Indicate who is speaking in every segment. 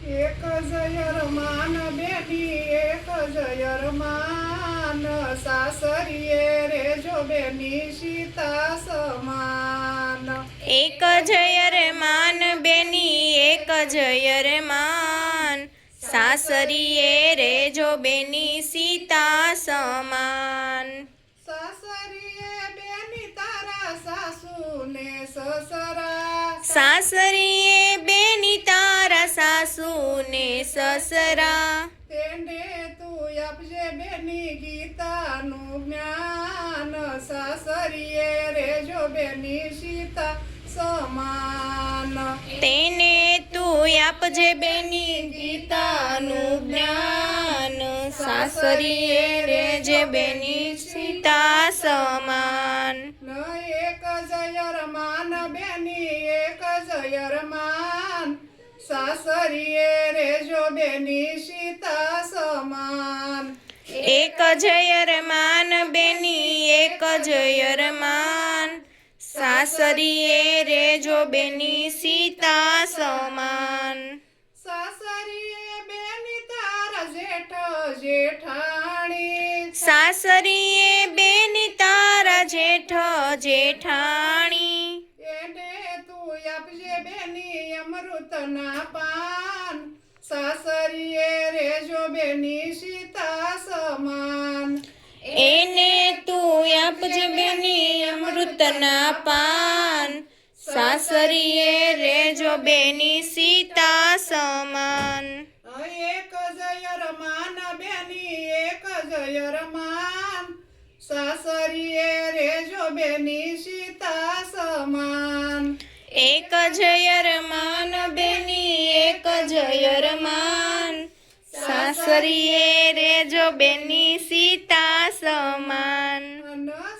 Speaker 1: એક જયરમાન બેની એક જયરમાન સાસરીએ રેજો બેની સીતા સમાન
Speaker 2: એક જયરમાન બેની એક જયરમાન સાસરીએ રેજો બેની સીતા સમાન
Speaker 1: સાસરીએ બેની તારા સાસુ ને સસરા
Speaker 2: સાસરીએ બેની તારા સાસુ ને સસરા
Speaker 1: તેને તું આપજે બેની ગીતાનું જ્ઞાન સાસરીએ રેજો બેની સીતા સમાન
Speaker 2: તેને તું આપજે બેની ગીતાનું જ્ઞાન સાસરીએ રેજે બેની સીતા સમાન
Speaker 1: એક જયરમાન બેની એક જયરમાન સાસરીએ રેજો બેની સીતા સમાન
Speaker 2: એક જયરમાન બેની એક જયરમાન સાસરીએ રેજો બેની સીતા સમાન
Speaker 1: સાસરીએ બેની તારા જેઠ જેઠાણી
Speaker 2: સાસરીએ બેની તારા જેઠ જેઠાણી
Speaker 1: એને તું આપજે બેની અમૃતના પાન સાસરીએ રેજો બેની સીતા સમાન
Speaker 2: એને તું આપજે બેની અમૃતના પાન સાસરીએ રેજો બેની સીતા સમાન
Speaker 1: એક જયરમાન બેની એક જયરમાન સાસરીએ રેજો બેની સીતા સમાન
Speaker 2: એક જયરમાન બેની એક જયરમાન સાસરીએ રેજો બેની સીતા સમાન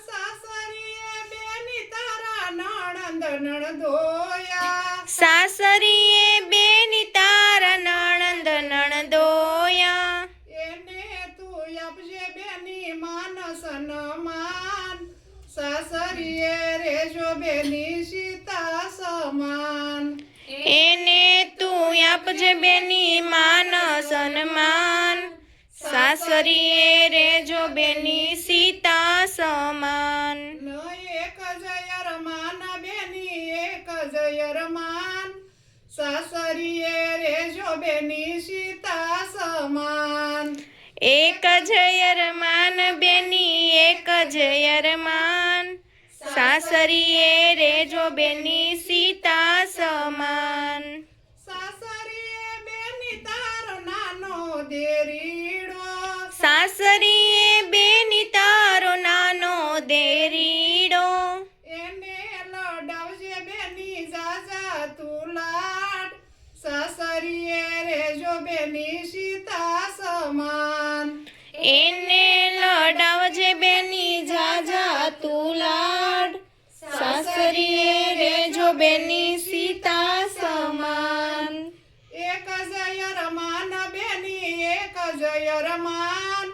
Speaker 1: સાસરીએ બેની તારા નણંદ નણદોયા
Speaker 2: સાસરીએ બેની તારા નણંદ નણદોયા
Speaker 1: એને તું આપજે બેની માન સન્માન સાસરીએ રેજો બેની સીતા સમાન
Speaker 2: એને તું આપજે બેની માન સન્માન સાસરીએ રેજો બેની સીતા સમાન
Speaker 1: એક જયરમાન બેની એક જયરમાન સાસરીએ રેજો બેની સીતા સમાન
Speaker 2: એક જયરમાન બેની એક જયરમાન સાસરીએ રેજો બેની સીતા સમાન
Speaker 1: સાસરીએ બેની તારો નાનો દેરીડો
Speaker 2: સાસરીએ બેની તારો નાનો દેરીડો
Speaker 1: એને લડાવજે બેની જાજા તુલાટ સાસરીએ રેજો બેની સીતા સમાન
Speaker 2: એને લડાવજે બેની જાજા તુલાડ સાસરીએ રેજો બેની સીતા સમાન
Speaker 1: એક જયરમાન બેની એક જયરમાન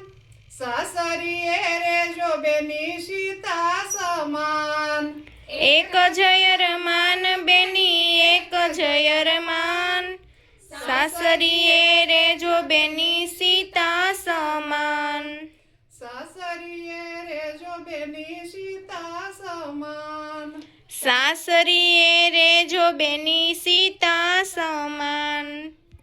Speaker 1: સાસરીએ રેજો બેની સીતા સમાન
Speaker 2: એક જયરમાન બેની એક જયરમાન સાસરીએ રેજો બેની સીતા સમાન
Speaker 1: સાસરીએ રેજો બેની સીતા સમાન
Speaker 2: સાસરીએ રેજો બેની સીતા સમાન